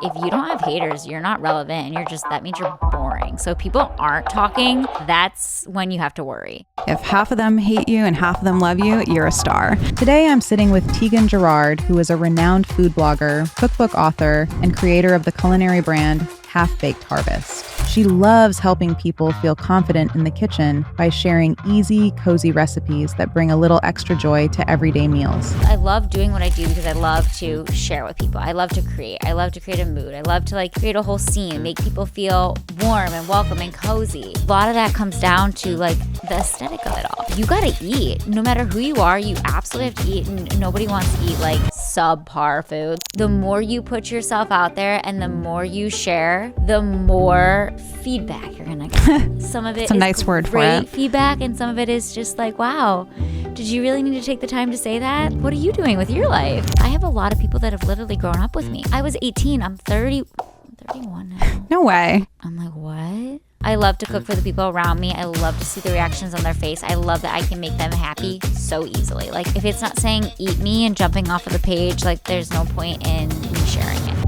if you don't have haters, you're not relevant, and that means you're boring. So if people aren't talking, that's when you have to worry. If half of them hate you and half of them love you, you're a star. Today, I'm sitting with Tieghan Gerard, who is a renowned food blogger, cookbook author, and creator of the culinary brand Half-Baked Harvest. She loves helping people feel confident in the kitchen by sharing easy, cozy recipes that bring a little extra joy to everyday meals. I love doing what I do because I love to share with people. I love to create. I love to create a mood. I love to create a whole scene, make people feel warm and welcome and cozy. A lot of that comes down to the aesthetic of it all. You gotta eat. No matter who you are, you absolutely have to eat, and nobody wants to eat subpar food. The more you put yourself out there and the more you share, the more feedback you're gonna get. Some of it is a nice word for it. Great feedback, and some of it is just wow, did you really need to take the time to say that? What are you doing with your life? I have a lot of people that have literally grown up with me. I was 18. I'm 31 now. No way. I'm what? I love to cook for the people around me. I love to see the reactions on their face. I love that I can make them happy so easily. If it's not saying eat me and jumping off of the page, there's no point in me sharing it.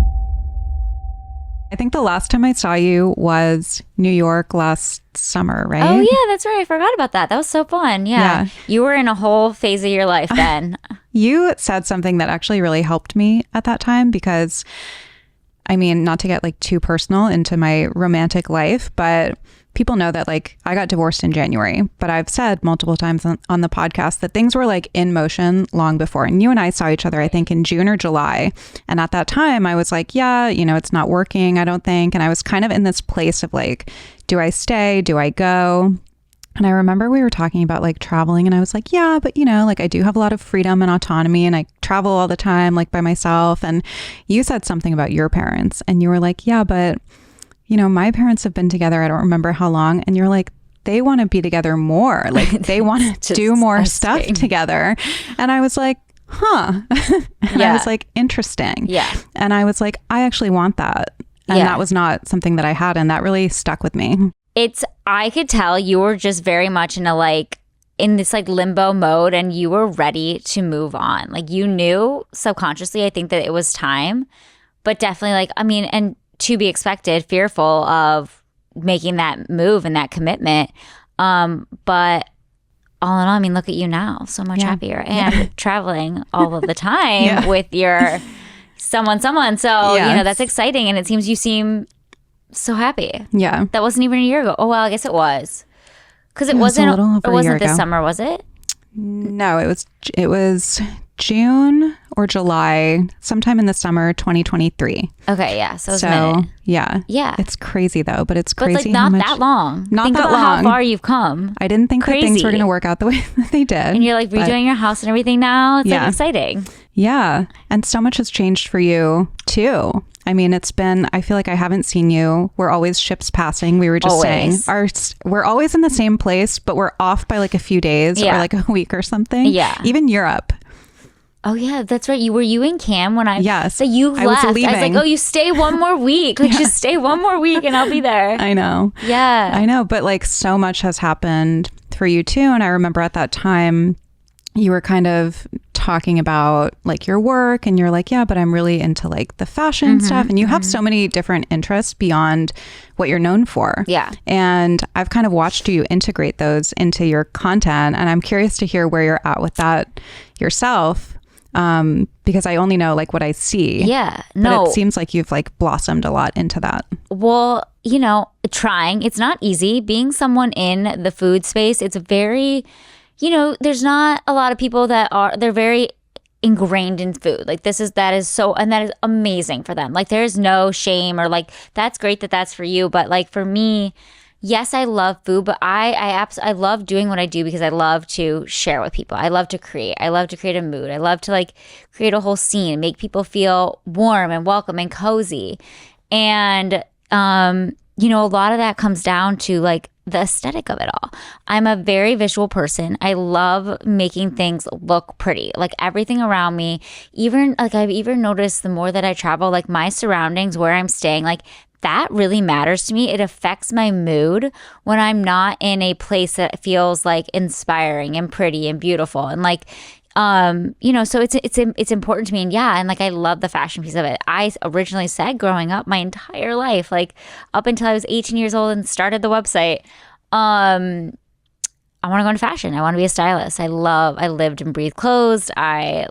I think the last time I saw you was New York last summer, right? Oh, yeah, that's right. I forgot about that. That was so fun. Yeah. You were in a whole phase of your life then. You said something that actually really helped me at that time because, not to get too personal into my romantic life, but people know that I got divorced in January, but I've said multiple times on the podcast that things were in motion long before. And you and I saw each other, I think in June or July. And at that time I was yeah, it's not working, I don't think. And I was kind of in this place of do I stay? Do I go? And I remember we were talking about traveling, and I was yeah, but I do have a lot of freedom and autonomy, and I travel all the time by myself. And you said something about your parents, and you were yeah, but my parents have been together, I don't remember how long. And you're they want to be together more. They want to do more stuff together. And I was huh. And I was interesting. Yeah. And I was I actually want that. And that was not something that I had. And that really stuck with me. I could tell you were just very much in in this limbo mode, and you were ready to move on. You knew subconsciously, I think, that it was time, but definitely and to be expected, fearful of making that move and that commitment. But all in all, look at you now, so much happier and traveling all of the time with your someone. So, that's exciting. And it seems you seem so happy. Yeah. That wasn't even a year ago. Oh, well, I guess it was. Because it wasn't this summer, was it? No, it was June or July, sometime in the summer 2023. Okay, yeah. So it was a minute. Yeah. It's crazy though, but it's crazy. But not that long. Think about how far you've come. I didn't think that things were going to work out the way that they did. And you're redoing your house and everything now. It's exciting. Yeah. And so much has changed for you too. It's been, I feel I haven't seen you. We're always ships passing. We were just saying we're always in the same place, but we're off by a few days or a week or something. Yeah. Even Europe. Oh yeah, that's right. Were you in Cam when Yes. So you left. I was leaving. Oh, you stay one more week. Just stay one more week and I'll be there. I know. Yeah. I know. But so much has happened for you too. And I remember at that time you were kind of talking about your work, and you're yeah, but I'm really into the fashion stuff. And you have so many different interests beyond what you're known for. Yeah. And I've kind of watched you integrate those into your content. And I'm curious to hear where you're at with that yourself. Because I only know what I see. Yeah. No. But it seems you've blossomed a lot into that. Well, trying. It's not easy. Being someone in the food space, it's very, there's not a lot of people they're very ingrained in food. That is so, and that is amazing for them. There's no shame or that's great that that's for you. But for me, yes, I love food, but I love doing what I do because I love to share with people. I love to create. I love to create a mood. I love to create a whole scene, make people feel warm and welcome and cozy. And, a lot of that comes down to the aesthetic of it all. I'm a very visual person. I love making things look pretty. Everything around me, even I've even noticed the more that I travel, my surroundings, where I'm staying, that really matters to me. It affects my mood when I'm not in a place that feels inspiring and pretty and beautiful. And So it's important to me. And yeah, and like I love the fashion piece of it. I originally said growing up my entire life, like up until I was 18 years old and started the website, I want to go into fashion. I want to be a stylist. I lived and breathed clothes. I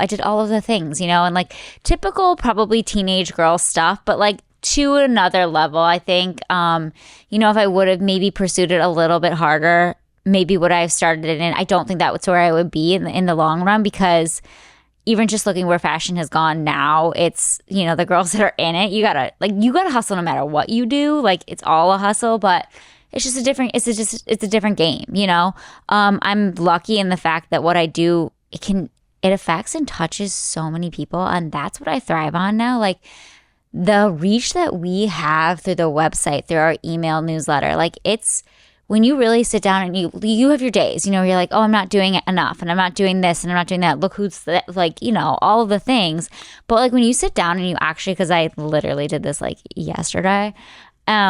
did all of the things, and like typical probably teenage girl stuff, but like to another level. I think, if I would have maybe pursued it a little bit harder, maybe would I have started it in. I don't think that was where I would be in the long run, because even just looking where fashion has gone now, it's, the girls that are in it, you gotta hustle no matter what you do. Like it's all a hustle, but it's just it's a different game, I'm lucky in the fact that what I do, it affects and touches so many people. And that's what I thrive on now. Like the reach that we have through the website, through our email newsletter, like it's, when you really sit down and you have your days, you're like, oh, I'm not doing it enough and I'm not doing this and I'm not doing that. Look who's like, all of the things. But like when you sit down and you actually, because I literally did this like yesterday,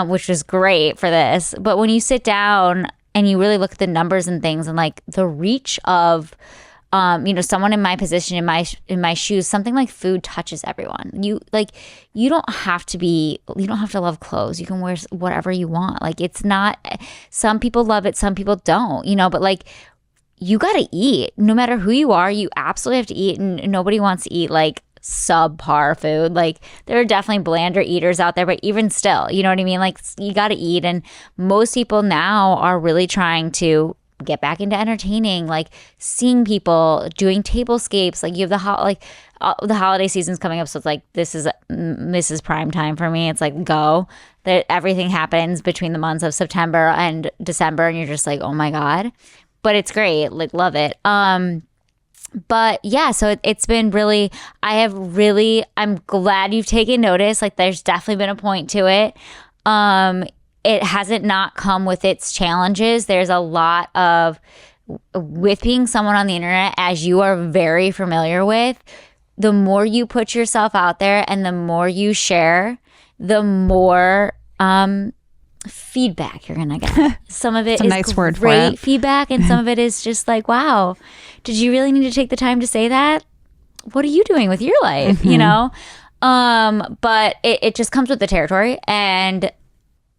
which was great for this. But when you sit down and you really look at the numbers and things and like the reach of, someone in my position, in my shoes, something like food touches everyone. You don't have to love clothes. You can wear whatever you want. Like it's not, some people love it, some people don't, but like you got to eat no matter who you are. You absolutely have to eat, and nobody wants to eat like subpar food. Like there are definitely blander eaters out there, but even still, you know what I mean? Like you got to eat. And most people now are really trying to get back into entertaining, like seeing people, doing tablescapes. Like you have the holiday season's coming up, so it's like this is prime time for me. It's like that everything happens between the months of September and December, and you're just like, oh my god. But it's great, like love it. But yeah, so it's been really, I'm glad you've taken notice. Like there's definitely been a point to it. It hasn't not come with its challenges. There's a lot with being someone on the internet, as you are very familiar with, the more you put yourself out there and the more you share, the more feedback you're gonna get. Some of it is nice word for great it. Feedback, and some of it is just like, wow, did you really need to take the time to say that? What are you doing with your life? Mm-hmm. But it just comes with the territory. And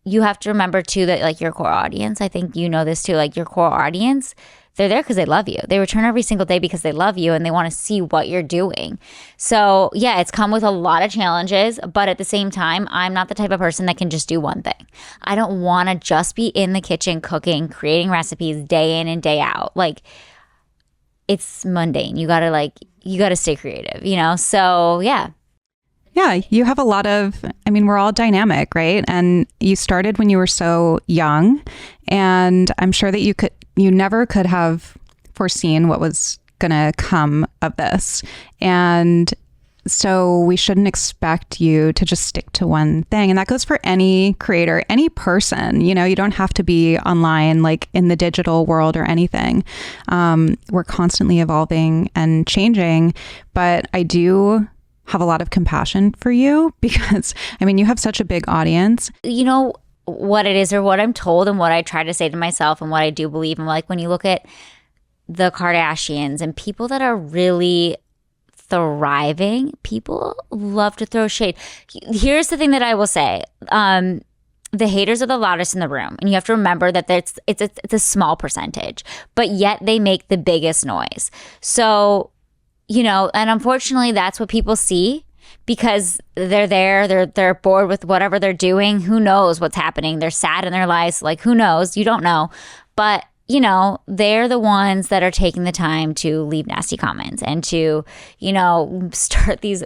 you have to remember too that like your core audience, I think this too, like your core audience, they're there because they love you. They return every single day because they love you and they want to see what you're doing. So yeah, it's come with a lot of challenges, but at the same time, I'm not the type of person that can just do one thing. I don't want to just be in the kitchen cooking, creating recipes day in and day out. Like it's mundane. You gotta stay creative, So yeah. Yeah, you have a lot of, we're all dynamic, right? And you started when you were so young, and I'm sure that you never could have foreseen what was going to come of this. And so we shouldn't expect you to just stick to one thing. And that goes for any creator, any person. You don't have to be online, like in the digital world or anything. We're constantly evolving and changing, but I do have a lot of compassion for you because, you have such a big audience. You know what it is, or what I'm told and what I try to say to myself and what I do believe. And like when you look at the Kardashians and people that are really thriving, people love to throw shade. Here's the thing that I will say. The haters are the loudest in the room. And you have to remember that it's a small percentage, but yet they make the biggest noise. So and unfortunately that's what people see because they're bored with whatever they're doing. Who knows what's happening? They're sad in their lives. Like, who knows? You don't know. But, they're the ones that are taking the time to leave nasty comments and to, start these.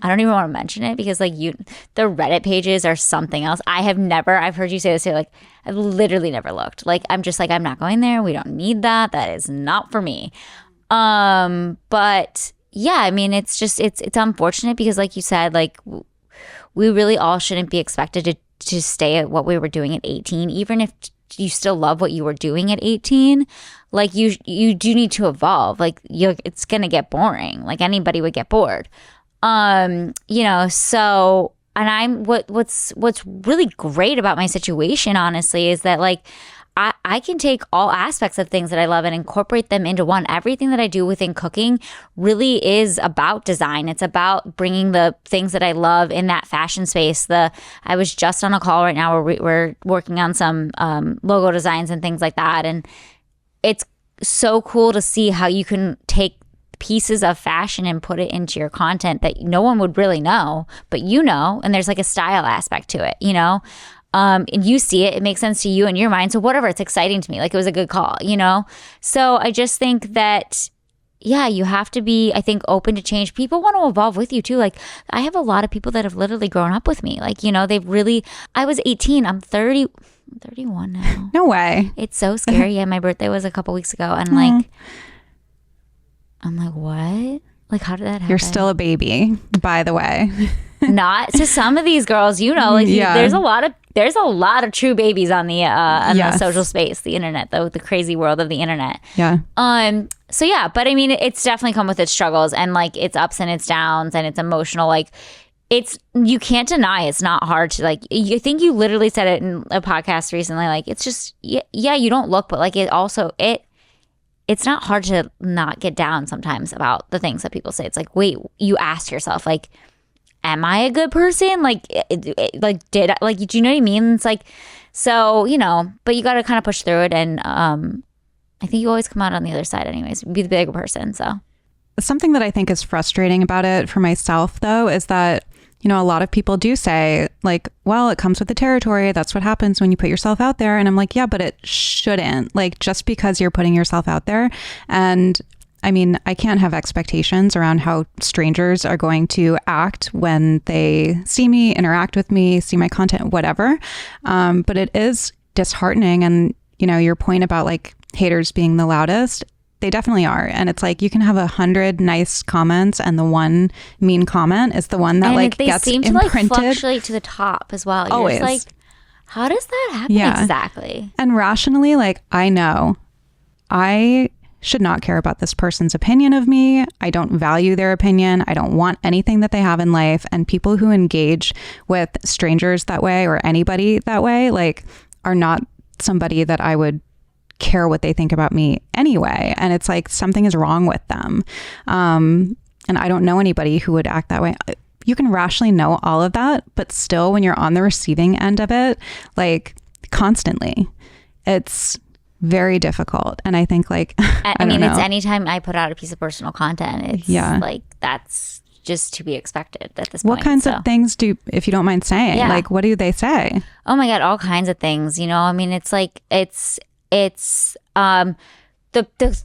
I don't even want to mention it because the Reddit pages are something else. I've heard you say this too, like I've literally never looked. Like, I'm just like, I'm not going there. We don't need that. That is not for me. But yeah, it's unfortunate because like you said, like we really all shouldn't be expected to stay at what we were doing at 18, even if you still love what you were doing at 18. Like you do need to evolve. Like it's going to get boring. Like anybody would get bored. So, and what's really great about my situation, honestly, is that like, I can take all aspects of things that I love and incorporate them into one. Everything that I do within cooking really is about design. It's about bringing the things that I love in that fashion space. I was just on a call right now where we're working on some logo designs and things like that. And it's so cool to see how you can take pieces of fashion and put it into your content that no one would really know, but you know, and there's like a style aspect to it, you know? And you see it, it makes sense to you in your mind. So whatever, it's exciting to me. Like it was a good call, you know? So I just think that, yeah, you have to be, I think, open to change. People want to evolve with you too. Like I have a lot of people that have literally grown up with me. Like, you know, I was 18, I'm 31 now. No way. It's so scary. Yeah, my birthday was a couple weeks ago. And like, I'm like, what? Like, how did that happen? You're still a baby, by the way. Not to some of these girls, you know, like there's a lot of true babies on the the social space, the internet, the crazy world of the internet. Yeah. So yeah, but I mean, it's definitely come with its struggles and like its ups and its downs and it's emotional. Like you can't deny it's not hard to like. You think you literally said it in a podcast recently. Like it's just yeah, you don't look, but like it's not hard to not get down sometimes about the things that people say. It's like, wait, you ask yourself like, am I a good person? Like, do you know what I mean? It's like, so, you know, but you got to kind of push through it. And I think you always come out on the other side anyways, be the bigger person. So something that I think is frustrating about it for myself, though, is that, you know, a lot of people do say like, well, it comes with the territory. That's what happens when you put yourself out there. And I'm like, yeah, but it shouldn't. Like, just because you're putting yourself out there. And I mean, I can't have expectations around how strangers are going to act when they see me, interact with me, see my content, whatever. But it is disheartening. And, you know, your point about like haters being the loudest, they definitely are. And it's like you can have 100 nice comments and the one mean comment is the one that like gets imprinted. They seem to like fluctuate to the top as well. You're always. Just like, how does that happen exactly? And rationally, like I know I should not care about this person's opinion of me. I don't value their opinion. I don't want anything that they have in life. And people who engage with strangers that way or anybody that way, like are not somebody that I would care what they think about me anyway. And it's like something is wrong with them. And I don't know anybody who would act that way. You can rationally know all of that, but still when you're on the receiving end of it, like constantly, it's very difficult. And I think like, I mean, it's anytime I put out a piece of personal content, it's like, that's just to be expected at this point. What kinds of things if you don't mind saying, like, what do they say? Oh my God, all kinds of things, you know? I mean, it's like, it's the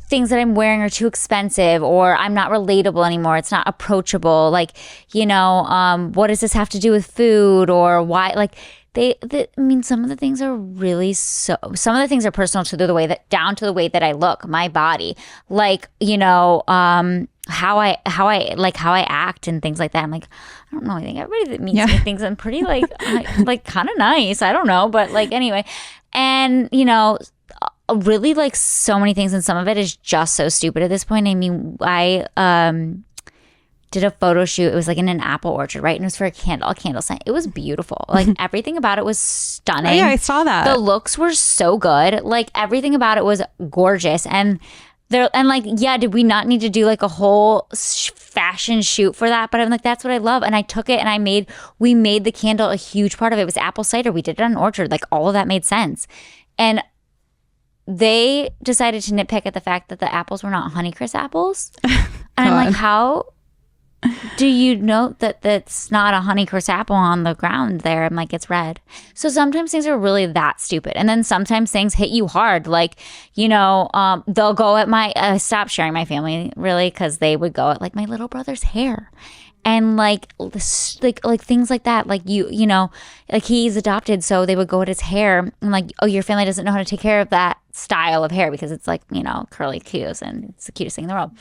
things that I'm wearing are too expensive or I'm not relatable anymore. It's not approachable. Like, you know, what does this have to do with food or why? Like I mean, some of the things are really some of the things are personal to the way that down to the way that I look, my body, like, you know, how I act and things like that. I'm like, I don't know. I think everybody that meets me thinks I'm pretty like kind of nice. I don't know. But like, anyway. And, you know, really like so many things, and some of it is just so stupid at this point. I mean, I did a photo shoot. It was like in an apple orchard, right? And it was for a candle scent. It was beautiful. Like everything about it was stunning. Oh, yeah, I saw that. The looks were so good. Like everything about it was gorgeous. And like, yeah, did we not need to do like a whole fashion shoot for that? But I'm like, that's what I love. And I took it and we made the candle a huge part of it. It was apple cider. We did it on an orchard. Like all of that made sense. And they decided to nitpick at the fact that the apples were not Honeycrisp apples. And I'm like, how do you know that that's not a Honeycrisp apple on the ground there? I'm like, it's red. So sometimes things are really that stupid. And then sometimes things hit you hard. Like, you know, they'll go at stop sharing my family really, because they would go at like my little brother's hair. And like things like that, like you know, like he's adopted, so they would go at his hair and like, oh, your family doesn't know how to take care of that style of hair because it's like, you know, curly cues and it's the cutest thing in the world.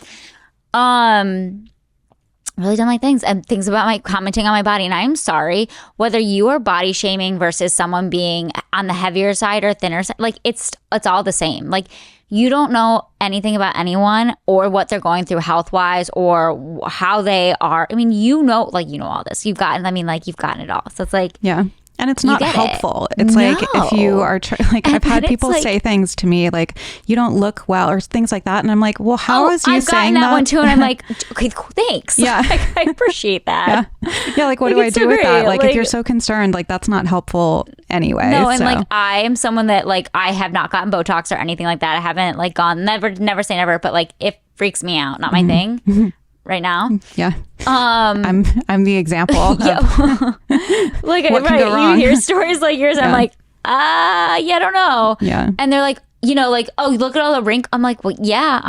Really don't like things and things about my commenting on my body. And I'm sorry, whether you are body shaming versus someone being on the heavier side or thinner side, like it's all the same. Like you don't know anything about anyone or what they're going through health wise or how they are. I mean, you know all this. You've gotten it all. So it's like, yeah. And it's not get helpful. it. It's like No. if you are like, I've had it's people like- say things to me like, you don't look well or things like that. And I'm like, well, how is you I've saying gotten that that? one too, and I'm like, okay, cool, thanks. Yeah. Like, I appreciate that. Yeah. Like, what Like, do I it's do so with that? great. Like, Like- if you're so concerned, like, that's not helpful anyway. No, and so. like I am someone that like I have not gotten Botox or anything like that. I haven't like gone never say never, but like it freaks me out. Not my thing right now. Yeah. I'm the example. Of Like what can right, go wrong. you hear stories like yours. I'm like, yeah, I don't know. Yeah. And they're like, like, oh, look at all the wrinkles. I'm like, well, yeah,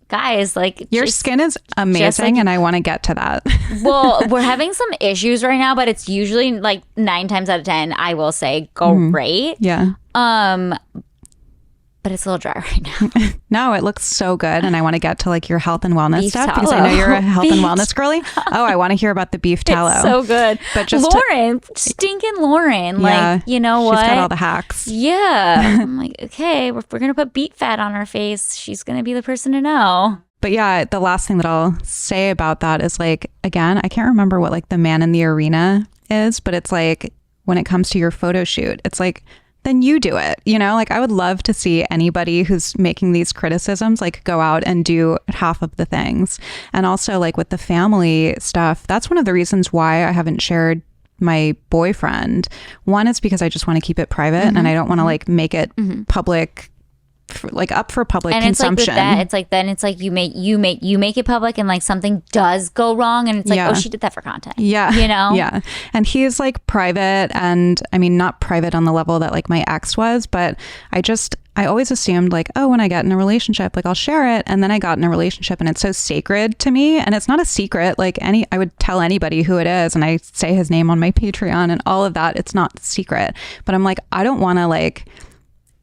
guys, like Your just- skin is amazing, like- and I want to get to that. well, we're having some issues right now, but it's usually like 9 times out of 10, I will say, great. Yeah. But it's a little dry right now. No, it looks so good, and I want to get to like your health and wellness Beef stuff because I tallow. know you're a health and Beef wellness girly. Oh, I want to hear about the beef tallow. It's so good. But just Lauren, stinking Lauren. Yeah, Like, you know she's what? got all the hacks. Yeah. I'm like, okay, if we're going to put beet fat on her face, she's going to be the person to know. But yeah, the last thing that I'll say about that is like, again, I can't remember what like the man in the arena is, but it's like when it comes to your photo shoot, it's like, then you do it. Like I would love to see anybody who's making these criticisms like go out and do half of the things. And also like with the family stuff, that's one of the reasons why I haven't shared my boyfriend. One is because I just want to keep it private and I don't want to like make it public, like up for public And it's like consumption. with that, it's like then it's like you make it public and like something does go wrong and it's like, Yeah. oh, she did that for content. Yeah. Yeah. And he's like private, and I mean, not private on the level that like my ex was, but I always assumed like, oh, when I get in a relationship, like I'll share it. And then I got in a relationship and it's so sacred to me. And it's not a secret. Like I would tell anybody who it is, and I say his name on my Patreon and all of that. It's not secret, but I'm like, I don't want to like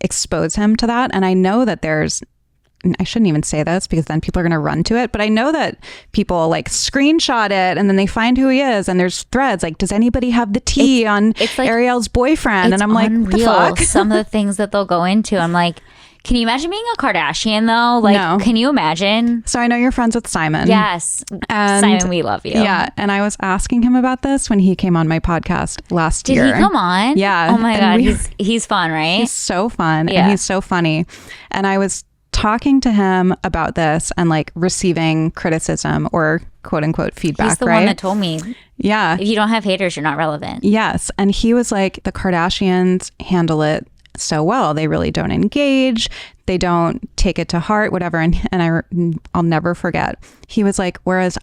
expose him to that. And I know that I shouldn't even say this because then people are going to run to it, but I know that people like screenshot it and then they find who he is, and there's threads like, does anybody have the tea on it's like- Ariel's boyfriend? And I'm like, what the unreal. fuck? Some of the things that they'll go into. I'm like, can you imagine being a Kardashian though? Like, No. can you imagine? So I know you're friends with Simon. Yes. And Simon, we love you. Yeah. And I was asking him about this when he came on my podcast last Did year. he come on? Yeah. Oh my And God. He's fun, right? He's so fun Yeah. and he's so funny. And I was talking to him about this and like receiving criticism or quote unquote feedback, He's the right? one that told me, Yeah. if you don't have haters, you're not relevant. Yes. And he was like, the Kardashians handle it so well. They really don't engage. They don't take it to heart, whatever. And I'll never forget. He was like, whereas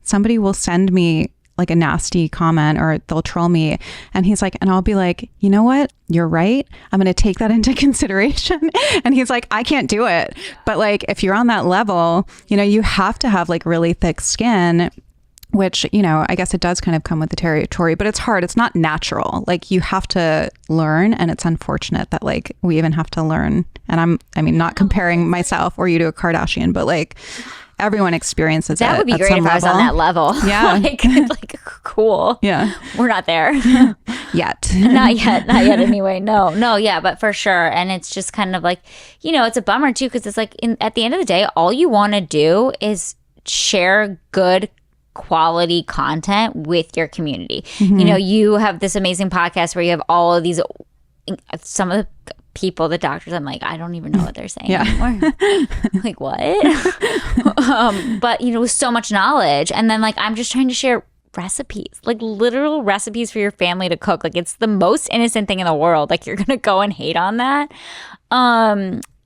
somebody will send me like a nasty comment or they'll troll me. And he's like, and I'll be like, you know what? You're right. I'm going to take that into consideration. And he's like, I can't do it. But like, if you're on that level, you have to have like really thick skin, which, I guess it does kind of come with the territory, but it's hard. It's not natural. Like you have to learn. And it's unfortunate that like we even have to learn. And not comparing myself or you to a Kardashian, but like everyone experiences That it would be at great some if I was on level. that level. Yeah. like cool. Yeah. We're not there. Yet. Not yet anyway. No, yeah, but for sure. And it's just kind of like, it's a bummer too, because it's like at the end of the day, all you want to do is share good quality content with your community. You have this amazing podcast where you have all of these, some of the people, the doctors, I'm like, I don't even know what they're saying anymore. Like what? But with so much knowledge, and then like I'm just trying to share recipes, like literal recipes for your family to cook. Like it's the most innocent thing in the world. Like you're gonna go and hate on that.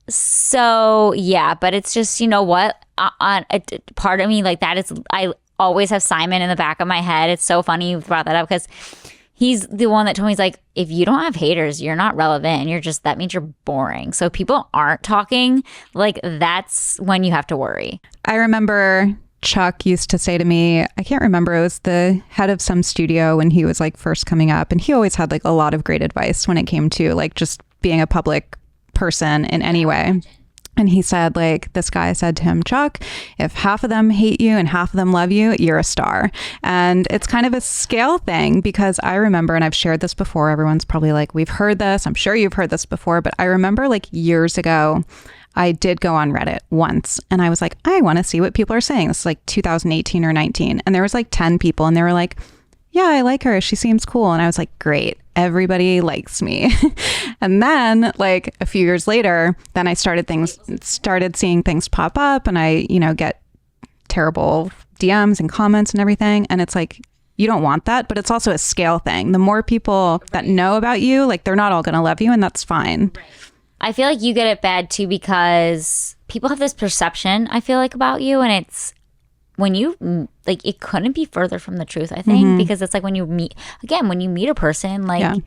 So yeah, but it's just, what, on a part of me like that is, I always have Simon in the back of my head. It's so funny you brought that up because he's the one that told me, he's like, if you don't have haters, you're not relevant. And that means you're boring. So if people aren't talking, like that's when you have to worry. I remember Chuck used to say to me, I can't remember, it was the head of some studio when he was like first coming up. And he always had like a lot of great advice when it came to like just being a public person in any way. And he said, like, this guy said to him, Chuck, if half of them hate you and half of them love you, you're a star. And it's kind of a scale thing, because I remember, and I've shared this before, everyone's probably like, we've heard this. I'm sure you've heard this before. But I remember like years ago, I did go on Reddit once and I was like, I want to see what people are saying. This is like 2018 or 19. And there was like 10 people and they were like, yeah, I like her. She seems cool. And I was like, great. Everybody likes me. And then like a few years later, then I started seeing things pop up, and I, get terrible DMs and comments and everything. And it's like, you don't want that, but it's also a scale thing. The more people that know about you, like they're not all going to love you, and that's fine. I feel like you get it bad too, because people have this perception, I feel like, about you, and it's when you like, it couldn't be further from the truth, I think, because it's like when you meet a person, like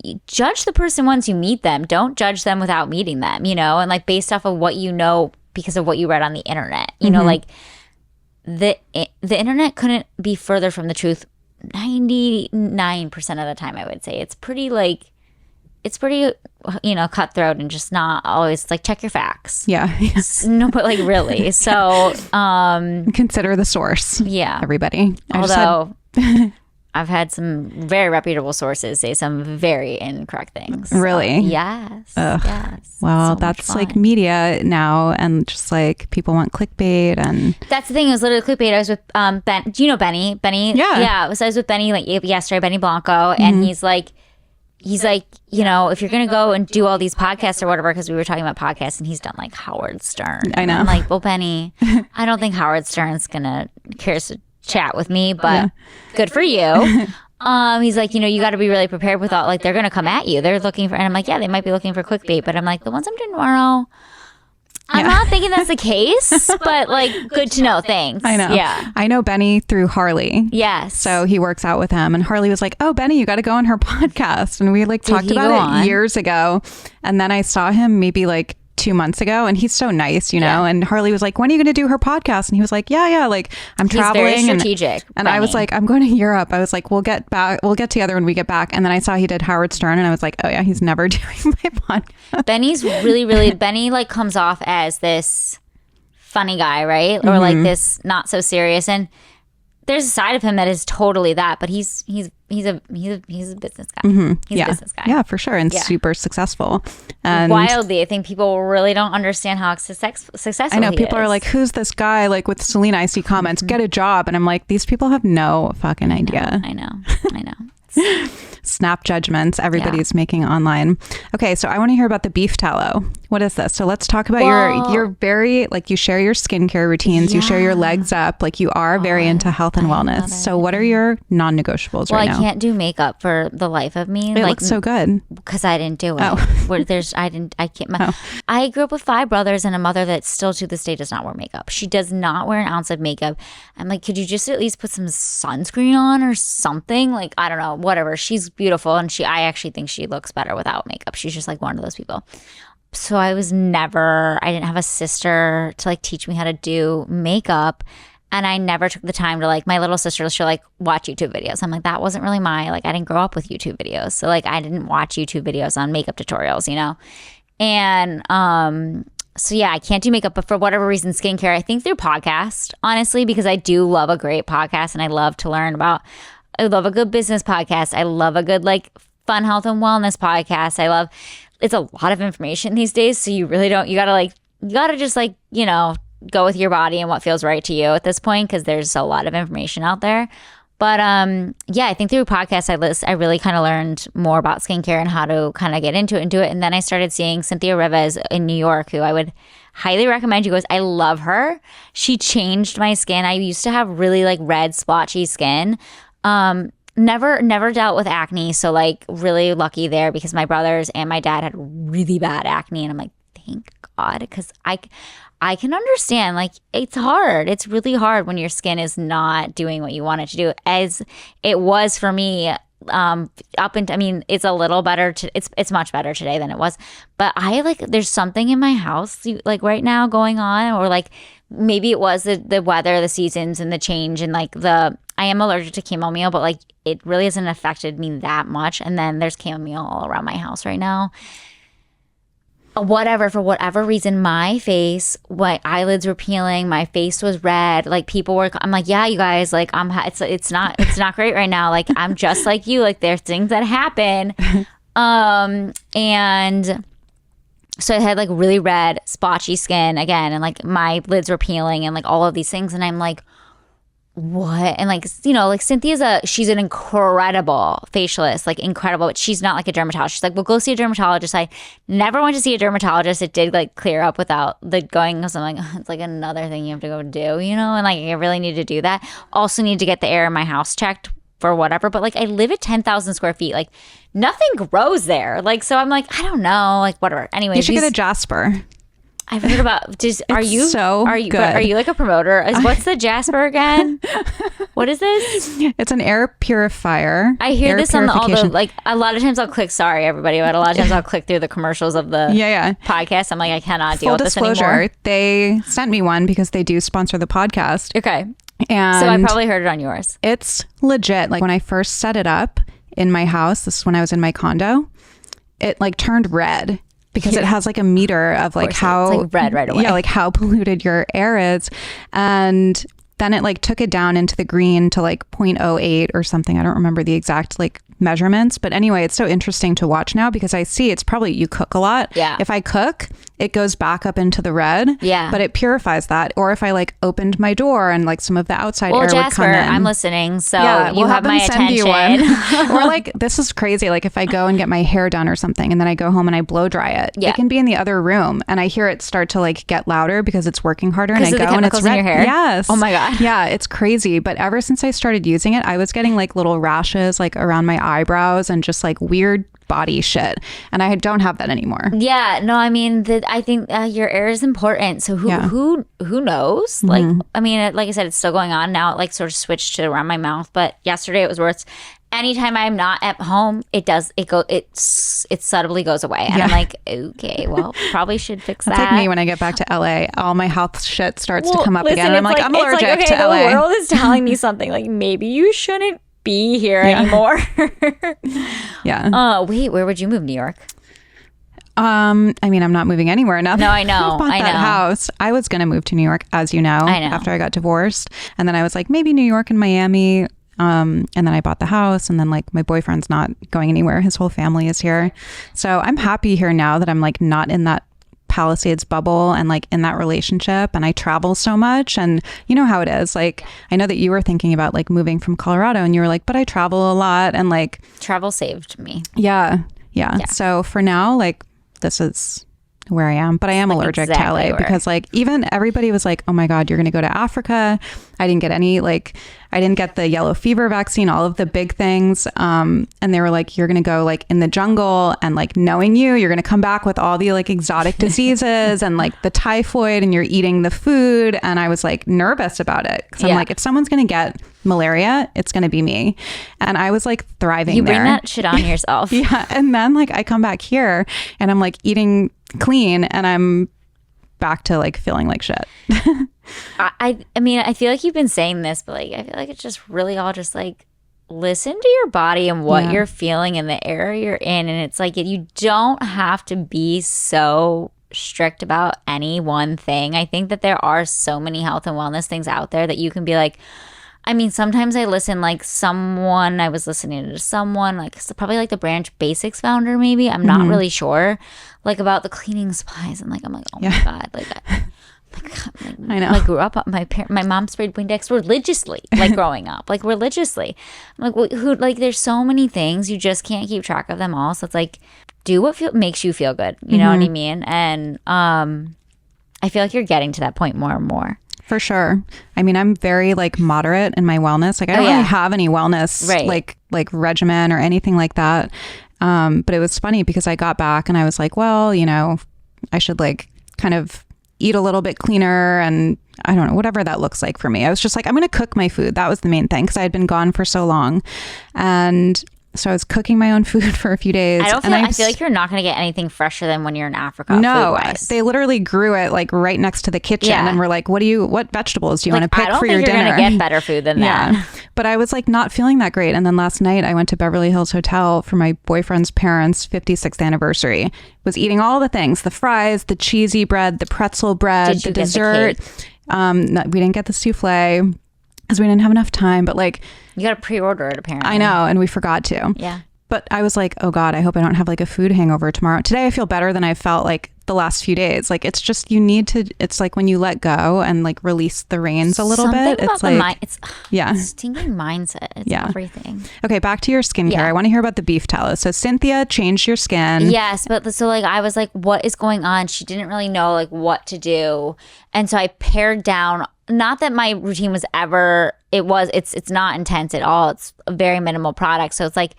you judge the person once you meet them. Don't judge them without meeting them, and like based off of what you know because of what you read on the internet, like the internet couldn't be further from the truth 99% of the time, I would say. It's pretty cutthroat, and just not always like, check your facts. Yeah. No, but like really. So consider the source. Yeah. Everybody. Although I've had some very reputable sources say some very incorrect things. Really? Yes. Yes. Well, so that's like media now, and just like people want clickbait, and that's the thing. It was literally clickbait. I was with Ben. Do you know Benny? Yeah. Yeah. So I was with Benny like yesterday, Benny Blanco, and he's like, if you're going to go and do all these podcasts or whatever, because we were talking about podcasts, and he's done like Howard Stern. I know. I'm like, well, Benny, I don't think Howard Stern's going to care to chat with me, but good for you. He's like, you got to be really prepared with all, like, they're going to come at you. They're looking for, and I'm like, yeah, they might be looking for clickbait, but I'm like, the ones I'm doing tomorrow, I'm not thinking that's the case, but like, good to know. Thanks. I know. Yeah. I know Benny through Harley. Yes. So he works out with him, and Harley was like, oh, Benny, you got to go on her podcast. And we like talked about it years ago. And then I saw him maybe like 2 months ago, and he's so nice, and Harley was like, when are you going to do her podcast? And he was like, yeah, like I'm traveling. He's very strategic. And I was like, I'm going to Europe. I was like, we'll get together when we get back. And then I saw he did Howard Stern, and I was like, oh yeah, he's never doing my podcast. Benny's really Benny like comes off as this funny guy, right? Or like this not so serious, and there's a side of him that is totally that, but he's a business guy. He's a business guy. Yeah, for sure. And super successful. And wildly, I think people really don't understand how successful I know he people is. are like, who's this guy? Like with Selena, I see comments, get a job. And I'm like, these people have no fucking idea. I know. Snap judgments everybody's making online. Okay, so I want to hear about the beef tallow. What is this? So let's talk about your very, like, you share your skincare routines, you share your legs up, like you are very into health and wellness. So what are your non-negotiables right now? Well, I can't do makeup for the life of me. It looks so good. Because I didn't do it. I grew up with 5 brothers and a mother that still to this day does not wear makeup. She does not wear an ounce of makeup. I'm like, could you just at least put some sunscreen on or something? Like, I don't know, whatever. She's beautiful, and I actually think she looks better without makeup. She's just like one of those people. So I didn't have a sister to like teach me how to do makeup, and I never took the time to like, my little sister, she'll like watch YouTube videos. I'm like, that wasn't really I didn't grow up with YouTube videos. So like, I didn't watch YouTube videos on makeup tutorials, and so yeah, I can't do makeup, but for whatever reason, skincare, I think through podcast, honestly, because I do love a great podcast, and I love to learn about, I love a good business podcast. I love a good like fun health and wellness podcast. It's a lot of information these days. So you really don't, you gotta just like, go with your body and what feels right to you at this point, because there's a lot of information out there. But yeah, I think through podcasts, I really kind of learned more about skincare and how to kind of get into it and do it. And then I started seeing Cynthia Rivas in New York, who I would highly recommend you guys. I love her. She changed my skin. I used to have really like red splotchy skin. Never dealt with acne, so like really lucky there, because my brothers and my dad had really bad acne, and I'm like, thank God, because I can understand, like, it's hard. It's really hard when your skin is not doing what you want it to do, as it was for me. It's a little better. It's much better today than it was. But there's something in my house like right now going on, or like maybe it was the weather, the seasons, and the change, and like I am allergic to chamomile, but like it really hasn't affected me that much. And then there's chamomile all around my house right now. For whatever reason, my eyelids were peeling, my face was red, like I'm like, yeah, you guys, like it's not great right now. Like, I'm just like you, like there's things that happen. And so I had like really red splotchy skin again, and like my lids were peeling and like all of these things. And I'm like, what? And like, like she's an incredible facialist, like incredible, but she's not like a dermatologist. She's like, well, go see a dermatologist. I never went to see a dermatologist. It did like clear up without the going. So I'm like, it's like another thing you have to go do, and like I really need to do that. Also need to get the air in my house checked for whatever. But like I live at 10,000 square feet. Like nothing grows there. Like, so I'm like, I don't know, like whatever. Anyway, You should get a Jasper. I've heard about. Are you like a promoter? What's the Jasper again? What is this? It's an air purifier. I hear this on all the like. A lot of times I'll click. Sorry, everybody, but a lot of times I'll click through the commercials of the podcast. I'm like, I cannot deal with this anymore. They sent me one because they do sponsor the podcast. Okay, and so I probably heard it on yours. It's legit. Like when I first set it up in my house, this is when I was in my condo. It like turned red. Because it has like a meter of like how it's like red right away. Yeah, like how polluted your air is. And then it like took it down into the green to like 0.08 or something. I don't remember the exact like measurements. But anyway, it's so interesting to watch now because I see it's probably you cook a lot. Yeah. If I cook, it goes back up into the red. Yeah. But it purifies that. Or if I like opened my door and like some of the outside air Jasper, would come in. I'm listening. So we'll have my send attention. You one. Or like, this is crazy. Like if I go and get my hair done or something and then I go home and I blow dry it, it can be in the other room and I hear it start to like get louder because it's working harder and I go and it's red. In your hair? Yes. Oh my God. Yeah, it's crazy. But ever since I started using it, I was getting like little rashes like around my eyebrows and just like weird body shit, and I don't have that anymore. Yeah, no, I mean, I think your air is important. So who knows? Like, I mean, like I said, it's still going on now. It like sort of switched to around my mouth, but yesterday it was worse. Anytime I'm not at home, it subtly goes away, and I'm like, okay, well, probably should fix that. That's like me when I get back to LA. All my health shit starts to come up again, and I'm like, I'm allergic to LA. The world is telling me something. Like maybe you shouldn't be here anymore. Yeah. Wait, where would you move? New York? I mean, I'm not moving anywhere now. No, I know. I bought that house. I was going to move to New York, as you know, after I got divorced. And then I was like, maybe New York and Miami. And then I bought the house, and then like my boyfriend's not going anywhere. His whole family is here. So I'm happy here now that I'm like not in that Palisades bubble and like in that relationship, and I travel so much, and you know how it is. Like I know that you were thinking about like moving from Colorado, and you were like, but I travel a lot, and like travel saved me. Yeah. So for now, like this is where I am, but I am allergic to LA because like even everybody was like, oh my God, you're going to go to Africa. I didn't get the yellow fever vaccine, all of the big things. And they were like, you're going to go like in the jungle, and like knowing you're going to come back with all the like exotic diseases and like the typhoid, and you're eating the food. And I was like nervous about it. Cause I'm like, if someone's going to get malaria, it's going to be me. And I was like thriving there. You bring that shit on yourself. Yeah. And then like I come back here and I'm like eating clean, and I'm back to like feeling like shit. I mean, I feel like you've been saying this, but like I feel like it's just really all just like listen to your body and what you're feeling in the area you're in, and it's like you don't have to be so strict about any one thing. I think that there are so many health and wellness things out there that you can be like, I mean, sometimes I listen like I was listening to someone like probably like the Branch Basics founder, maybe. I'm not really sure, like about the cleaning supplies, and like I'm like, oh my God, like I know. I grew up, my mom sprayed Windex religiously, like growing up, like religiously. I'm like, who? Like, there's so many things, you just can't keep track of them all. So it's like, do what makes you feel good. You know what I mean? And I feel like you're getting to that point more and more. For sure. I mean, I'm very like moderate in my wellness. Like I don't really have any wellness like regimen or anything like that. But it was funny because I got back and I was like, well, you know, I should like kind of eat a little bit cleaner, and I don't know, whatever that looks like for me. I was just like, I'm going to cook my food. That was the main thing because I had been gone for so long. And so I was cooking my own food for a few days. I feel like you're not going to get anything fresher than when you're in Africa. No, they literally grew it like right next to the kitchen, and we're like, what vegetables do you want to pick for your dinner? You're going to get better food than that. But I was like not feeling that great. And then last night I went to Beverly Hills Hotel for my boyfriend's parents' 56th anniversary. Was eating all the things, the fries, the cheesy bread, the pretzel bread, the dessert. No, we didn't get the souffle because we didn't have enough time, but like, you got to pre-order it apparently. I know, and we forgot to. Yeah. But I was like, oh God, I hope I don't have like a food hangover tomorrow. Today I feel better than I felt like the last few days. Like it's just, you need to, it's like when you let go and like release the reins a little bit. It's like, stinking mindset. It's everything. Okay, back to your skincare. I want to hear about the beef tallow. So Cynthia changed your skin. Yes, but so like I was like, what is going on? She didn't really know like what to do. And so I pared down, not that my routine was ever, it's not intense at all. It's a very minimal product. So it's like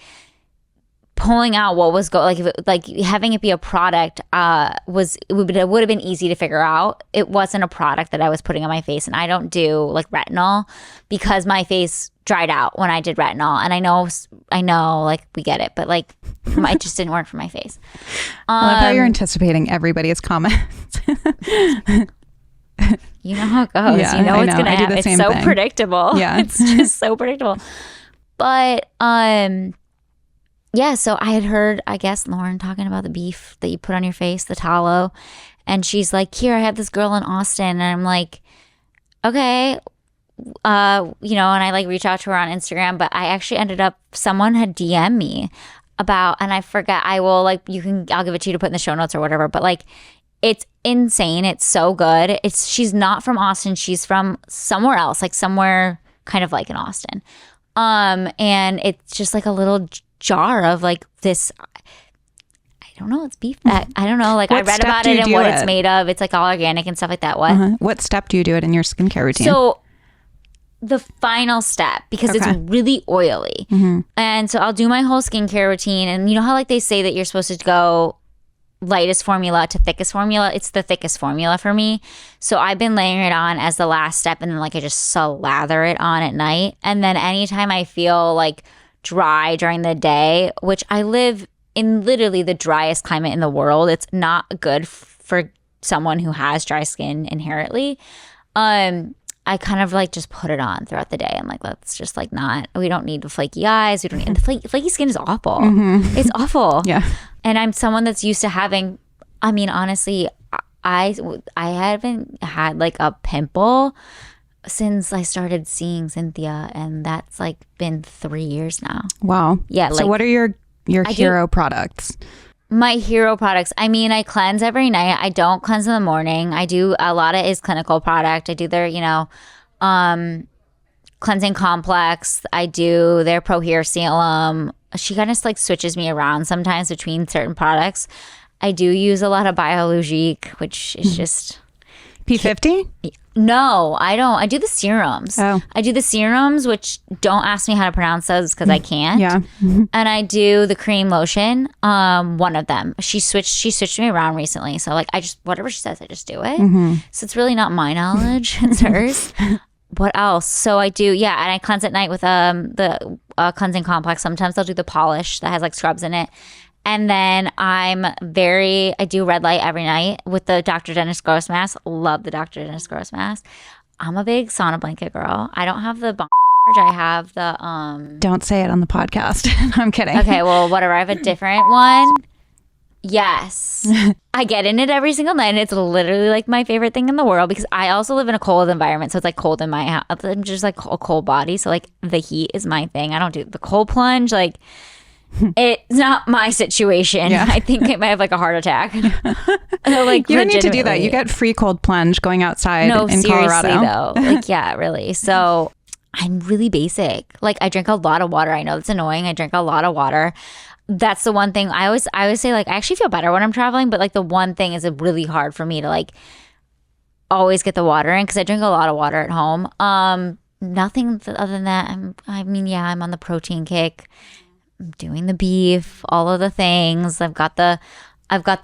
pulling out what was like having it be a product it would have been easy to figure out. It wasn't a product that I was putting on my face, and I don't do like retinol because my face dried out when I did retinol, and I know like we get it, but like it just didn't work for my face. I love how you're anticipating everybody's comments. You know how it goes. You know what's gonna happen. It's so predictable. Yeah. It's just so predictable. But yeah, so I had heard, I guess, Lauren talking about the beef that you put on your face, the tallow. And she's like, here, I have this girl in Austin. And I'm like, okay. And I like reach out to her on Instagram. But I actually ended up, someone had DM'd me about, and I forget, I'll give it to you to put in the show notes or whatever. But like, it's insane. It's so good. She's not from Austin. She's from somewhere else, like somewhere kind of like in Austin. And it's just like a little jar of like this, I don't know, it's beef that I don't know, like I read about it and what it's made of. It's like all organic and stuff like that. What step do you do it in your skincare routine? So the final step, because it's really oily, and so I'll do my whole skincare routine, and you know how like they say that you're supposed to go lightest formula to thickest formula? It's the thickest formula for me. So I've been layering it on as the last step, and then like I just slather it on at night. And then anytime I feel like dry during the day, which I live in literally the driest climate in the world, it's not good for someone who has dry skin inherently. I kind of like just put it on throughout the day. I'm like, let's just like we don't need flaky eyes. We don't need, the flaky skin is awful. It's awful. Yeah. And I'm someone that's used to having, I mean, honestly, I haven't had like a pimple since I started seeing Cynthia, and that's like been 3 years now. Wow. Yeah. So what are your hero products? My hero products. I mean, I cleanse every night. I don't cleanse in the morning. I do a lot of is clinical product. I do their, cleansing complex. I do their Pro Hair Serum. She kind of like switches me around sometimes between certain products. I do use a lot of Biologique, which is just P50? No, I don't. I do the serums. Oh. I do the serums, which don't ask me how to pronounce those because I can't. Yeah. And I do the cream lotion. One of them. She switched me around recently. So like I just, whatever she says, I just do it. So it's really not my knowledge. It's hers. What else? So I do, and I cleanse at night with the cleansing complex. Sometimes I'll do the polish that has like scrubs in it. And then I do red light every night with the Dr. Dennis Gross mask. Love the Dr. Dennis Gross mask. I'm a big sauna blanket girl. I don't have the I have the Don't say it on the podcast. I'm kidding. Okay, well, whatever. I have a different one. Yes. I get in it every single night, and it's literally like my favorite thing in the world because I also live in a cold environment, so it's like cold in my house. I'm just like a cold body, so like the heat is my thing. I don't do the cold plunge, like it's not my situation. Yeah. I think I might have like a heart attack. Like, you don't need to do that. You get free cold plunge going outside in Colorado. Though. Like, yeah, really. So I'm really basic. Like I drink a lot of water. I know it's annoying. I drink a lot of water. That's the one thing I always say, like, I actually feel better when I'm traveling, but like the one thing is really hard for me to like always get the water in because I drink a lot of water at home. Nothing other than that. I'm on the protein kick. I'm doing the beef, all of the things. I've got the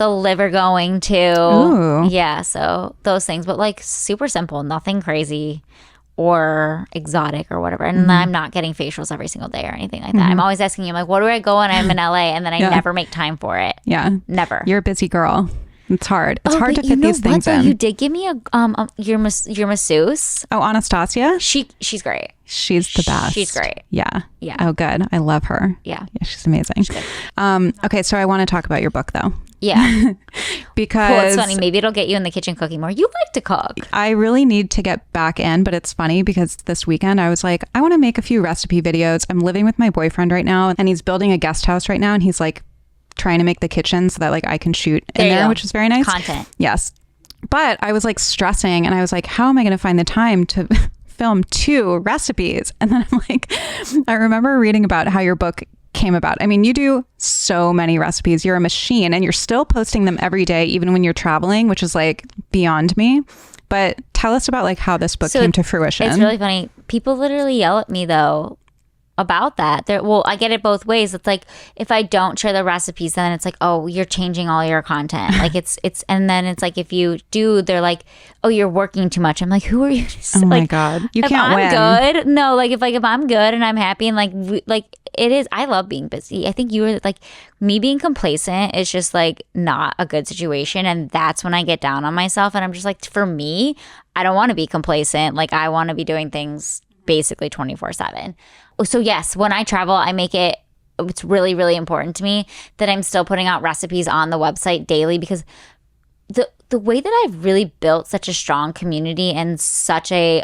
liver going too. Ooh. Yeah, so those things, but like super simple, nothing crazy or exotic or whatever. And I'm not getting facials every single day or anything like that. I'm always asking you, like, what do I go when I'm in LA? And then I never make time for it. Yeah. Never. You're a busy girl. It's hard. It's hard to fit these things in. You did give me your masseuse. Oh, Anastasia? She's great. She's the best. She's great. Yeah. Yeah. Oh, good. I love her. Yeah. Yeah, she's amazing. Okay, so I want to talk about your book, though. Yeah. Because Well, it's funny. Maybe it'll get you in the kitchen cooking more. You like to cook. I really need to get back in, but it's funny because this weekend I was like, I want to make a few recipe videos. I'm living with my boyfriend right now, and he's building a guest house right now, and he's like trying to make the kitchen so that like I can shoot in there, which is very nice. Content. Yes. But I was like stressing, and I was like, how am I going to find the time to film 2 recipes? And then I'm like, I remember reading about how your book came about. I mean, you do so many recipes. You're a machine, and you're still posting them every day, even when you're traveling, which is like beyond me. But tell us about like how this book came to fruition. It's really funny. People literally yell at me though about that. Well, I get it both ways. It's like if I don't share the recipes, then it's like, oh, you're changing all your content. Like it's and then it's like if you do, they're like, oh, you're working too much. I'm like, who are you? Oh my God, you can't win. Good. No, like if I'm good and I'm happy and like it is. I love being busy. I think you were like me being complacent is just like not a good situation, and that's when I get down on myself. And I'm just like, for me, I don't want to be complacent. Like I want to be doing things basically 24/7. So yes, when I travel, I make it, it's really, really important to me that I'm still putting out recipes on the website daily, because the way that I've really built such a strong community and such a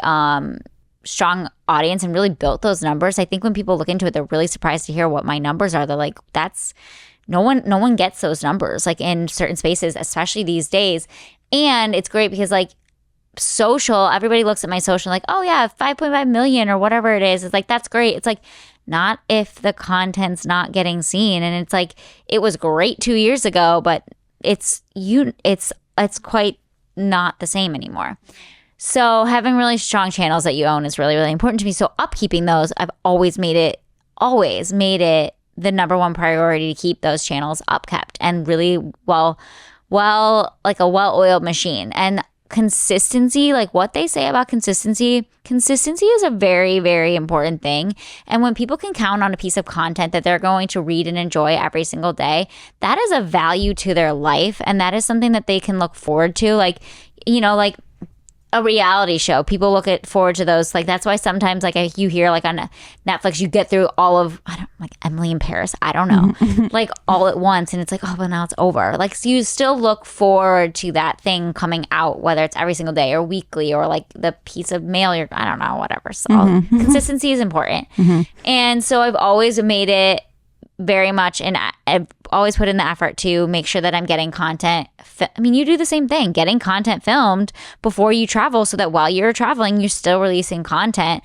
strong audience and really built those numbers, I think when people look into it, they're really surprised to hear what my numbers are. They're like, that's no one gets those numbers like in certain spaces, especially these days. And it's great because like social, everybody looks at my social like, oh yeah, 5.5 million or whatever it is. It's like, that's great. It's like, not if the content's not getting seen. And it's like, it was great 2 years ago, but it's quite not the same anymore. So having really strong channels that you own is really, really important to me. So upkeeping those, I've always made it the number one priority to keep those channels upkept and really well, like a well-oiled machine. And consistency, like what they say about consistency is a very, very important thing. And when people can count on a piece of content that they're going to read and enjoy every single day, that is a value to their life. And that is something that they can look forward to. Like, you know, like a reality show, people look forward to those. Like that's why sometimes like you hear like on Netflix, you get through all of like Emily in Paris, I don't know, like all at once, and it's like, oh, but now it's over. Like so you still look forward to that thing coming out, whether it's every single day or weekly or like the piece of mail I don't know, whatever. So consistency is important. And so I've always made it very much, and I've always put in the effort to make sure that I'm getting content. I mean, you do the same thing, getting content filmed before you travel so that while you're traveling, you're still releasing content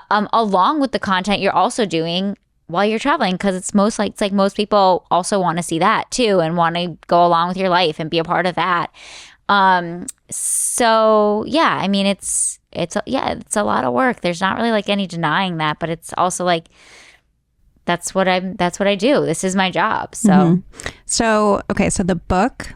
along with the content you're also doing while you're traveling, because it's like most people also want to see that too and want to go along with your life and be a part of that. So yeah, I mean, it's a lot of work. There's not really like any denying that, but it's also like, that's what I do. This is my job. So, So, okay. So the book,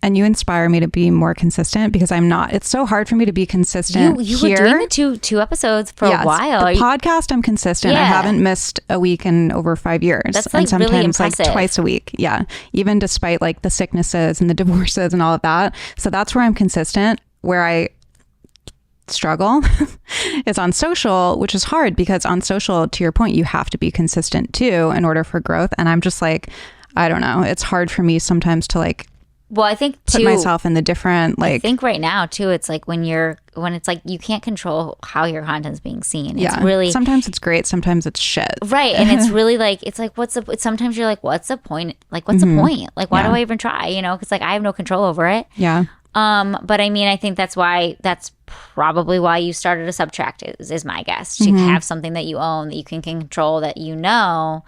and you inspire me to be more consistent because I'm not. It's so hard for me to be consistent. You here. were doing the two episodes for a while. The podcast, I'm consistent. Yeah. I haven't missed a week in over 5 years. That's like and sometimes really impressive. like twice a week. Yeah. Even despite like the sicknesses and the divorces and all of that. So that's where I'm consistent. Where I struggle is on social, which is hard because on social, to your point, you have to be consistent too in order for growth. And I'm just like, I don't know. It's hard for me sometimes to like, well, I think put myself in the different like. I think right now too, it's like when it's like you can't control how your content's being seen. It's yeah. really Sometimes it's great, sometimes it's shit. Right, and it's really like it's like sometimes you're like, what's the point? Like, what's the point? Like, why do I even try? You know, because like I have no control over it. Yeah. But I mean, I think that's probably why you started a Subtract is my guess, to have something that you own, that you can control, that you know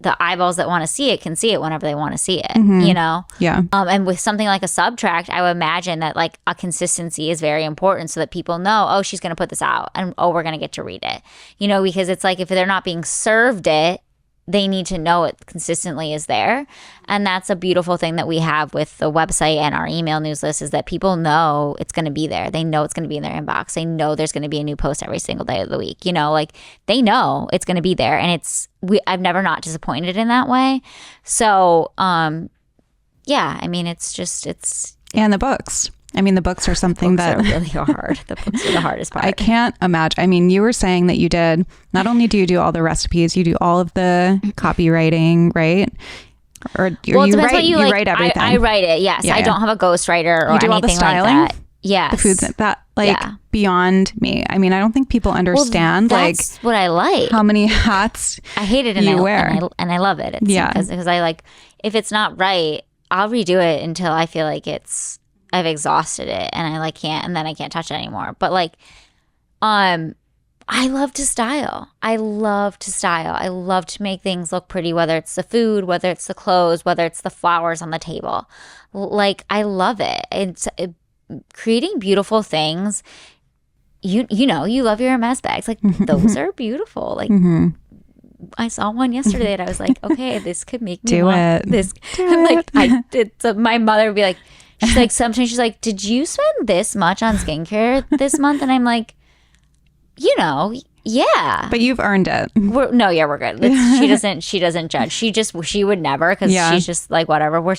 the eyeballs that want to see it can see it whenever they want to see it, you know? Yeah. And with something like a Subtract, I would imagine that like a consistency is very important so that people know, oh, she's going to put this out and oh, we're going to get to read it, you know, because it's like if they're not being served it, they need to know it consistently is there. And that's a beautiful thing that we have with the website and our email news list is that people know it's going to be there. They know it's going to be in their inbox. They know there's going to be a new post every single day of the week. You know, like they know it's going to be there. And I've never not disappointed in that way. So, yeah, I mean, it's and the books. I mean, the books are something Books that are really hard. The books are the hardest part. I can't imagine. I mean, you were saying that you did, not only do you do all the recipes, you do all of the copywriting, right? Or Well, it depends what you like. write everything. I write it, yes. Yeah, I don't have a ghostwriter or you do anything all the styling, like that. Yes. the foods that beyond me. I mean, I don't think people understand that's what I like. how many hats I hate it and you I wear. and I love it. It's, Yeah. Because I like, if it's not right, I'll redo it until I feel like I've exhausted it and I can't, and then I can't touch it anymore. But I love to style. I love to make things look pretty, whether it's the food, whether it's the clothes, whether it's the flowers on the table. I love it. It's creating beautiful things. You love your Hermes bags. Those are beautiful. I saw one yesterday and I was like, okay, this could make me Do want it. this. Do And it. I did. So my mother would be like, she's like, sometimes she's like, did you spend this much on skincare this month? And I'm like, yeah. But you've earned it. We're good. She doesn't judge. She would never, because she's just like, whatever. We're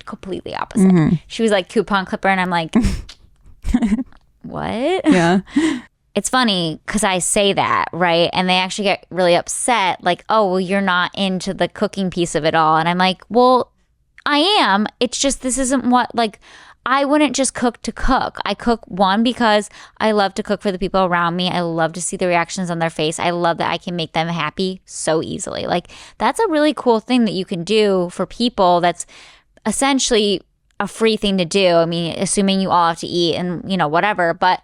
completely opposite. She was like, coupon clipper, and I'm like, what? Yeah. It's funny because I say that, right? And they actually get really upset, like, oh, well, you're not into the cooking piece of it all. And I'm like, well, I am. It's just, this isn't what, I wouldn't just cook to cook. I cook, one, because I love to cook for the people around me. I love to see the reactions on their face. I love that I can make them happy so easily. That's a really cool thing that you can do for people. That's essentially a free thing to do. I mean, assuming you all have to eat and, whatever. But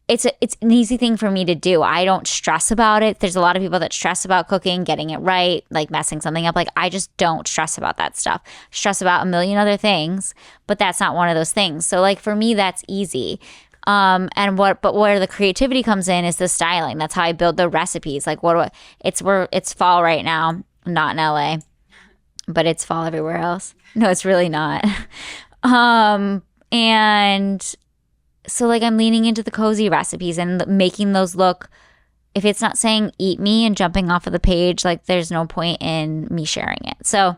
it's an easy thing for me to do. I don't stress about it. There's a lot of people that stress about cooking, getting it right, messing something up. I just don't stress about that stuff. Stress about a million other things, but that's not one of those things. So for me, that's easy. But where the creativity comes in is the styling. That's how I build the recipes. It's fall right now, not in LA, but it's fall everywhere else. No, it's really not. And so I'm leaning into the cozy recipes and making those look, if it's not saying eat me and jumping off of the page, there's no point in me sharing it. So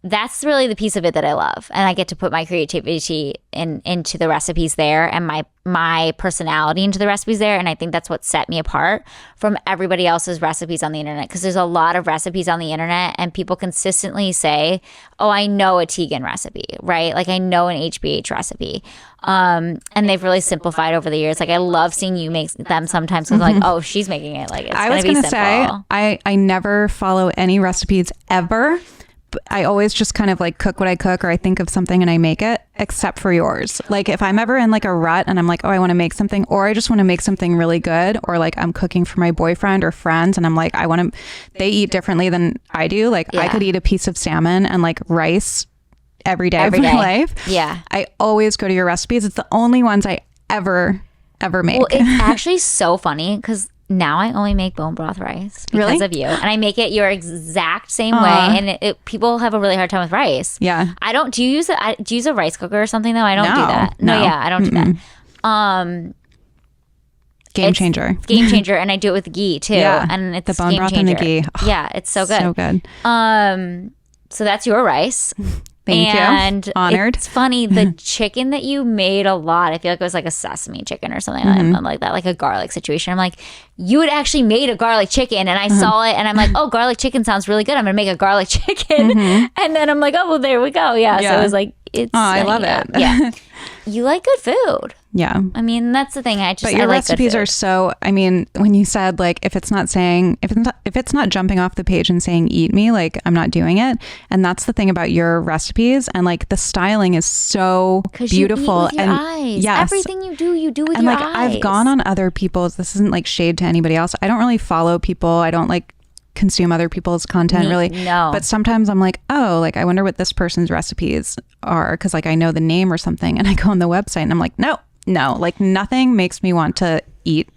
that's really the piece of it that I love. And I get to put my creativity into the recipes there, and my personality into the recipes there. And I think that's what set me apart from everybody else's recipes on the internet, because there's a lot of recipes on the internet and people consistently say, oh, I know a Tieghan recipe, right? I know an HBH recipe. And they've really simplified over the years. I love seeing you make them sometimes, because oh, she's making it it's I was going to say, I never follow any recipes ever. I always just kind of cook what I cook, or I think of something and I make it, except for yours. If I'm ever in a rut and I'm oh, I want to make something, or I just want to make something really good, or I'm cooking for my boyfriend or friends and I'm they eat differently than I do. I could eat a piece of salmon and rice every day of my life. Yeah. I always go to your recipes. It's the only ones I ever make. Well, it's actually so funny because now I only make bone broth rice because of you. And I make it your exact same way. And people have a really hard time with rice. Yeah. I don't. Do you use a rice cooker or something though? I don't do that. No. Yeah, I don't do that. Game changer. Game changer. And I do it with ghee too. Yeah. And it's the bone game broth changer. and the ghee. Oh, yeah, it's so good. So good. So that's your rice. Thank you. Honored. It's funny, the chicken that you made a lot, I feel it was a sesame chicken or something like that, a garlic situation. I'm you had actually made a garlic chicken, and I saw it, and I'm oh, garlic chicken sounds really good. I'm gonna make a garlic chicken, and then I'm oh, well, there we go. Yeah. So it was it's. Oh, I love it. Yeah. You like good food. Yeah. I mean, that's the thing. But your recipes are so, I mean, when you said if it's not jumping off the page and saying eat me, I'm not doing it. And that's the thing about your recipes, and the styling is so beautiful. You eat with your eyes. Yes. Everything you do with and your eyes. I've gone on other people's, this isn't shade to anybody else. I don't really follow people. I don't consume other people's content really. No. But sometimes I'm oh, I wonder what this person's recipes are, because I know the name or something, and I go on the website and I'm no, nothing makes me want to eat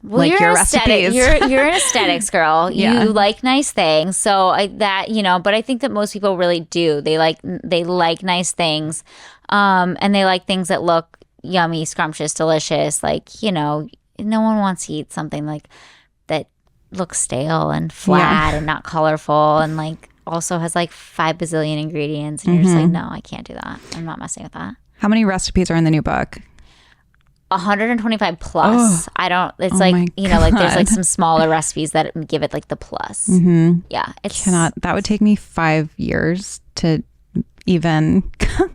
you're your recipes. You're an aesthetics girl. Yeah. You like nice things. So but I think that most people really do. They like nice things. And they like things that look yummy, scrumptious, delicious. No one wants to eat something that looks stale and flat and not colorful, and also has 5 bazillion ingredients, and you're just no, I can't do that. I'm not messing with that. How many recipes are in the new book? 125 plus. It's like, you know, like there's like some smaller recipes that give it like the plus. Yeah. That would take me 5 years to even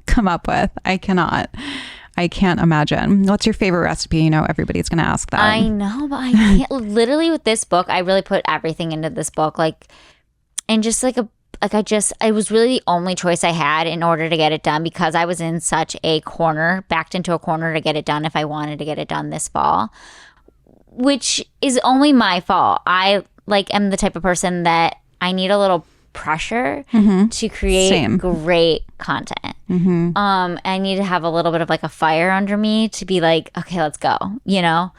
come up with. I can't imagine. What's your favorite recipe? You know, everybody's going to ask that. I know, but I can't. Literally with this book, I really put everything into this book. Like, and just like it was really the only choice I had in order to get it done, because I was in such a corner, backed into a corner to get it done if I wanted to get it done this fall, which is only my fault. I like am the type of person that I need a little pressure to create great content. I need to have a little bit of like a fire under me to be like, okay, let's go, you know?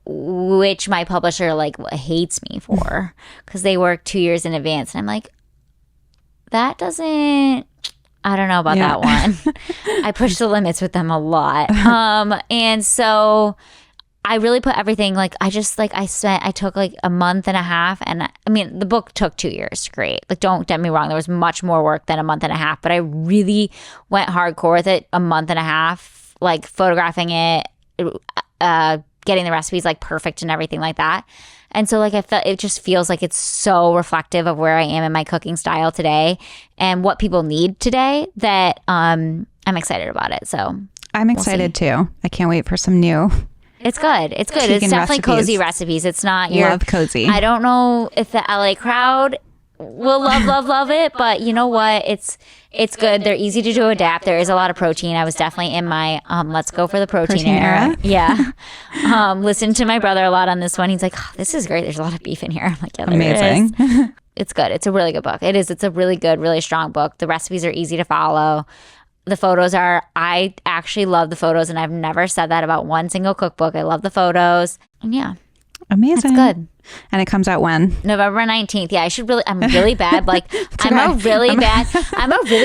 Which my publisher like hates me for, because they work 2 years in advance, and I'm like, I don't know about that one. I push the limits with them a lot. And so I really put everything, like I took like a month and a half, and I mean the book took 2 years to create. Like, don't get me wrong, there was much more work than a month and a half, but I really went hardcore with it a month and a half, like photographing it, getting the recipes like perfect and everything like that. And so like I felt it just feels like it's so reflective of where I am in my cooking style today and what people need today that I'm excited about it. So I'm excited too. I can't wait for some new. It's good. It's good. It's definitely cozy recipes. It's not your love cozy. I don't know if the LA crowd will love it, but you know what? It's good. They're easy to adapt. There is a lot of protein. I was definitely in my let's go for the protein era. Yeah. Listen to my brother a lot on this one. He's like, oh, this is great. There's a lot of beef in here. I'm like, yeah, amazing. It's good. It's a really good book. It is. It's a really good, really strong book. The recipes are easy to follow. The photos I actually love the photos, and I've never said that about one single cookbook. I love the photos. And yeah. Amazing. It's good. And it comes out when? November 19th. Yeah, I'm really bad. Like, I'm a really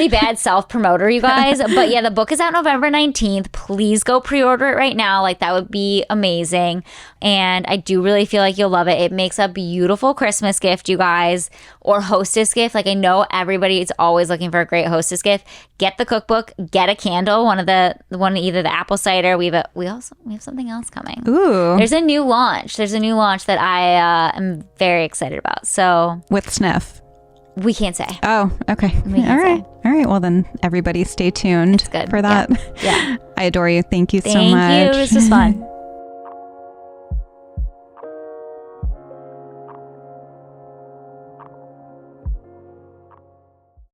bad self-promoter, you guys. But yeah, the book is out November 19th. Please go pre-order it right now. Like, that would be amazing. And I do really feel like you'll love it. It makes a beautiful Christmas gift, you guys, or hostess gift. Like, I know everybody is always looking for a great hostess gift. Get the cookbook, get a candle, either the apple cider. We have something else coming. Ooh. There's a new launch that I am very excited about. So with Sniff. We can't say. Oh, okay. All right. Well, then everybody stay tuned for that. Yeah. I adore you. Thank you so much. Thank you. This was fun.